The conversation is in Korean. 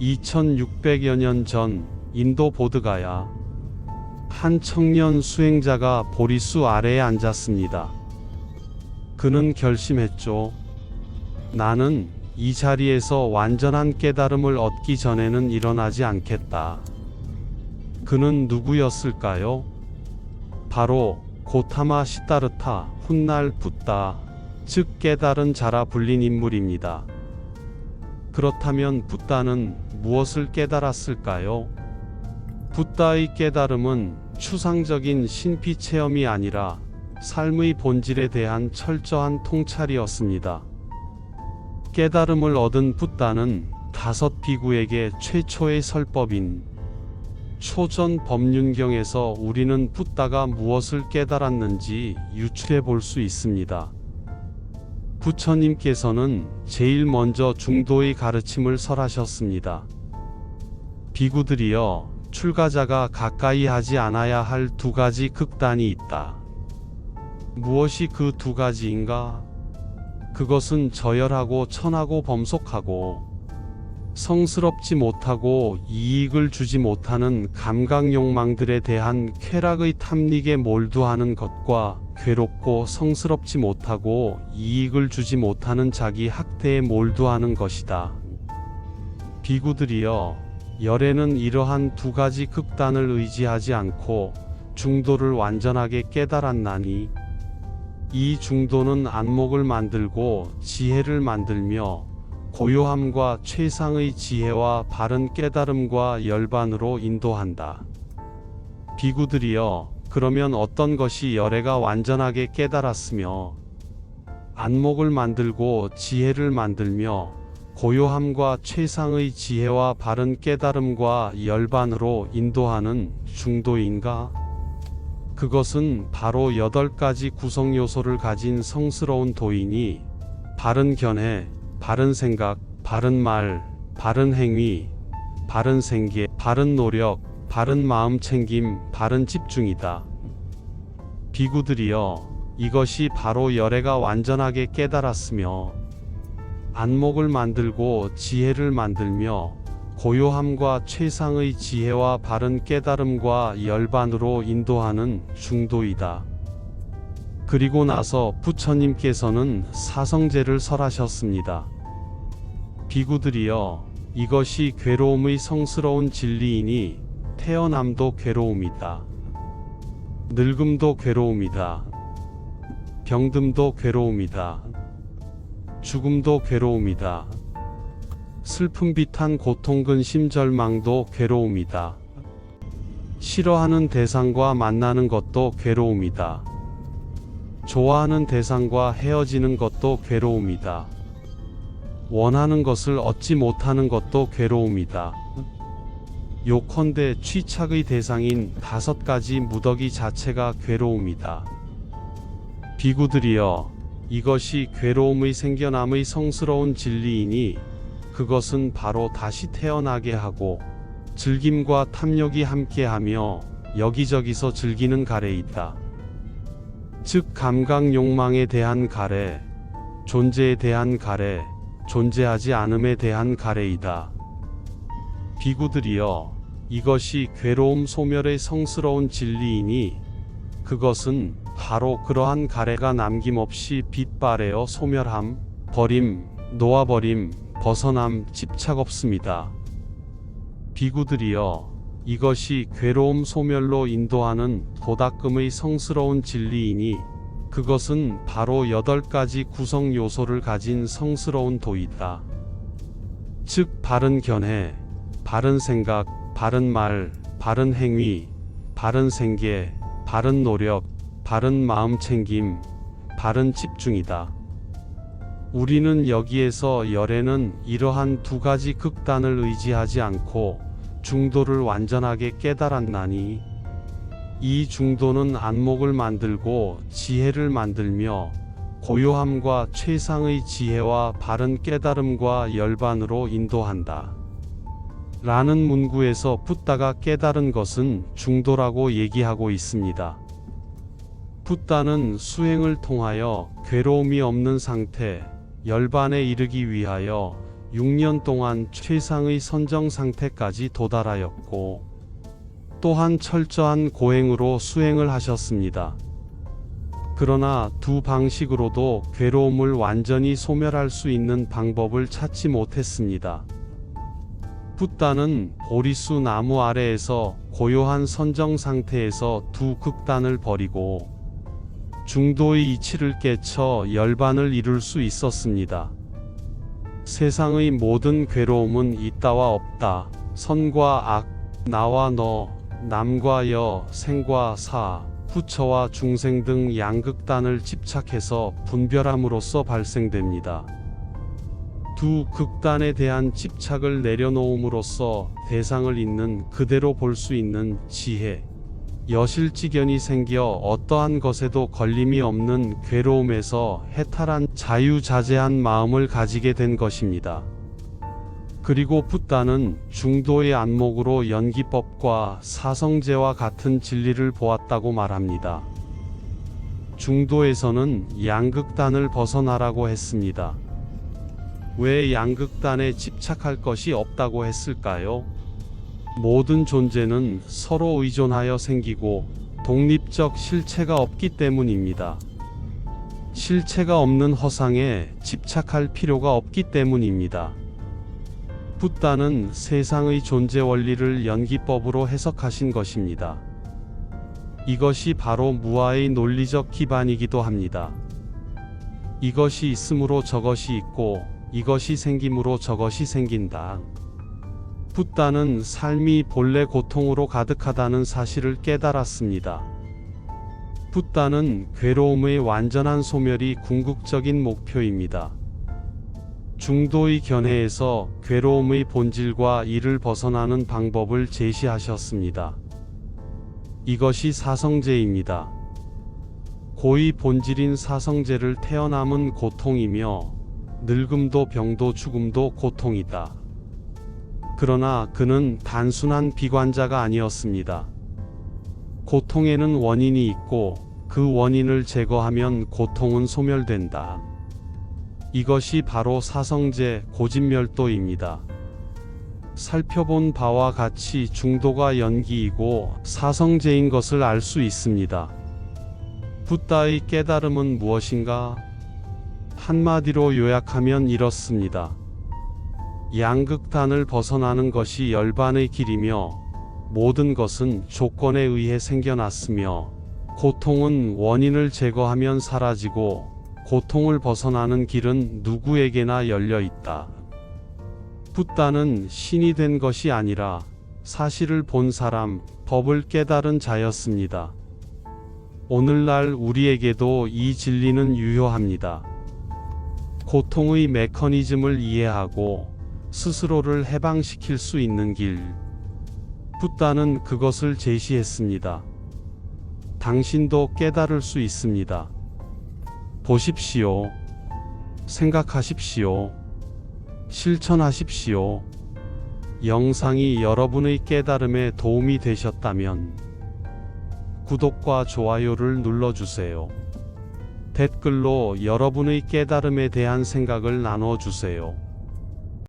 2600여 년 전 인도 보드가야 한 청년 수행자가 보리수 아래에 앉았습니다. 그는 결심했죠. 나는 이 자리에서 완전한 깨달음을 얻기 전에는 일어나지 않겠다. 그는 누구였을까요? 바로 고타마 시다르타 훗날 붓다, 즉 깨달은 자라 불린 인물입니다. 그렇다면 붓다는 무엇을 깨달았을까요? 붓다의 깨달음은 추상적인 신비 체험이 아니라 삶의 본질에 대한 철저한 통찰이었습니다. 깨달음을 얻은 붓다는 5 비구에게 최초의 설법인 초전 법륜경에서 우리는 붓다가 무엇을 깨달았는지 유추해 볼 수 있습니다. 부처님께서는 제일 먼저 중도의 가르침을 설하셨습니다. 비구들이여, 출가자가 가까이 하지 않아야 할 2가지 극단이 있다. 무엇이 그 2가지인가? 그것은 저열하고 천하고 범속하고 성스럽지 못하고 이익을 주지 못하는 감각욕망들에 대한 쾌락의 탐닉에 몰두하는 것과 괴롭고 성스럽지 못하고 이익을 주지 못하는 자기 학대에 몰두하는 것이다. 비구들이여, 열애는 이러한 2가지 극단을 의지하지 않고 중도를 완전하게 깨달았나니 이 중도는 안목을 만들고 지혜를 만들며 고요함과 최상의 지혜와 바른 깨달음과 열반으로 인도한다. 비구들이여, 그러면 어떤 것이 열애가 완전하게 깨달았으며 안목을 만들고 지혜를 만들며 고요함과 최상의 지혜와 바른 깨달음과 열반으로 인도하는 중도인가? 그것은 바로 8가지 구성 요소를 가진 성스러운 도이니 바른 견해, 바른 생각, 바른 말, 바른 행위, 바른 생계, 바른 노력, 바른 마음 챙김, 바른 집중이다. 비구들이여, 이것이 바로 열애가 완전하게 깨달았으며 안목을 만들고 지혜를 만들며 고요함과 최상의 지혜와 바른 깨달음과 열반으로 인도하는 중도이다. 그리고 나서 부처님께서는 사성제를 설하셨습니다. 비구들이여, 이것이 괴로움의 성스러운 진리이니 태어남도 괴로움이다. 늙음도 괴로움이다. 병듦도 괴로움이다. 죽음도 괴로움이다. 슬픔 비탄 고통 근심 절망도 괴로움이다. 싫어하는 대상과 만나는 것도 괴로움이다. 좋아하는 대상과 헤어지는 것도 괴로움이다. 원하는 것을 얻지 못하는 것도 괴로움이다. 요컨대 취착의 대상인 5가지 무더기 자체가 괴로움이다. 비구들이여, 이것이 괴로움의 생겨남의 성스러운 진리이니 그것은 바로 다시 태어나게 하고 즐김과 탐욕이 함께하며 여기저기서 즐기는 가래이다. 즉 감각 욕망에 대한 가래, 존재에 대한 가래, 존재하지 않음에 대한 가래이다. 비구들이여, 이것이 괴로움 소멸의 성스러운 진리이니 그것은 바로 그러한 가래가 남김없이 빛바래어 소멸함, 버림, 놓아버림, 벗어남, 집착 없음이다. 비구들이여, 이것이 괴로움 소멸로 인도하는 도닦음의 성스러운 진리이니 그것은 바로 8가지 구성 요소를 가진 성스러운 도이다. 즉 바른 견해, 바른 생각, 바른 말, 바른 행위, 바른 생계, 바른 노력, 바른 마음 챙김, 바른 집중이다. 우리는 여기에서 열애는 이러한 2가지 극단을 의지하지 않고 중도를 완전하게 깨달았나니 이 중도는 안목을 만들고 지혜를 만들며 고요함과 최상의 지혜와 바른 깨달음과 열반으로 인도한다. 라는 문구에서 붓다가 깨달은 것은 중도라고 얘기하고 있습니다. 붓다는 수행을 통하여 괴로움이 없는 상태, 열반에 이르기 위하여 6년 동안 최상의 선정 상태까지 도달하였고, 또한 철저한 고행으로 수행을 하셨습니다. 그러나 두 방식으로도 괴로움을 완전히 소멸할 수 있는 방법을 찾지 못했습니다. 붓다는 보리수 나무 아래에서 고요한 선정 상태에서 두 극단을 버리고 중도의 이치를 깨쳐 열반을 이룰 수 있었습니다. 세상의 모든 괴로움은 있다와 없다, 선과 악, 나와 너, 남과 여, 생과 사, 부처와 중생 등 양극단을 집착해서 분별함으로써 발생됩니다. 두 극단에 대한 집착을 내려놓음으로써 대상을 있는 그대로 볼 수 있는 지혜, 여실지견이 생겨 어떠한 것에도 걸림이 없는 괴로움에서 해탈한 자유자재한 마음을 가지게 된 것입니다. 그리고 붓다는 중도의 안목으로 연기법과 사성제와 같은 진리를 보았다고 말합니다. 중도에서는 양극단을 벗어나라고 했습니다. 왜 양극단에 집착할 것이 없다고 했을까요? 모든 존재는 서로 의존하여 생기고 독립적 실체가 없기 때문입니다. 실체가 없는 허상에 집착할 필요가 없기 때문입니다. 붓다는 세상의 존재 원리를 연기법으로 해석하신 것입니다. 이것이 바로 무아의 논리적 기반이기도 합니다. 이것이 있으므로 저것이 있고 이것이 생김으로 저것이 생긴다. 붓다는 삶이 본래 고통으로 가득하다는 사실을 깨달았습니다. 붓다는 괴로움의 완전한 소멸이 궁극적인 목표입니다. 중도의 견해에서 괴로움의 본질과 이를 벗어나는 방법을 제시하셨습니다. 이것이 사성제입니다. 고의 본질인 사성제를 태어남은 고통이며 늙음도 병도 죽음도 고통이다. 그러나 그는 단순한 비관자가 아니었습니다. 고통에는 원인이 있고 그 원인을 제거하면 고통은 소멸된다. 이것이 바로 사성제 고진멸도입니다. 살펴본 바와 같이 중도가 연기이고 사성제인 것을 알 수 있습니다. 붓다의 깨달음은 무엇인가? 한마디로 요약하면 이렇습니다. 양극단을 벗어나는 것이 열반의 길이며 모든 것은 조건에 의해 생겨났으며 고통은 원인을 제거하면 사라지고 고통을 벗어나는 길은 누구에게나 열려 있다. 붓다는 신이 된 것이 아니라 사실을 본 사람, 법을 깨달은 자였습니다. 오늘날 우리에게도 이 진리는 유효합니다. 고통의 메커니즘을 이해하고 스스로를 해방시킬 수 있는 길. 붓다는 그것을 제시했습니다. 당신도 깨달을 수 있습니다. 보십시오. 생각하십시오. 실천하십시오. 영상이 여러분의 깨달음에 도움이 되셨다면 구독과 좋아요를 눌러주세요. 댓글로 여러분의 깨달음에 대한 생각을 나눠주세요.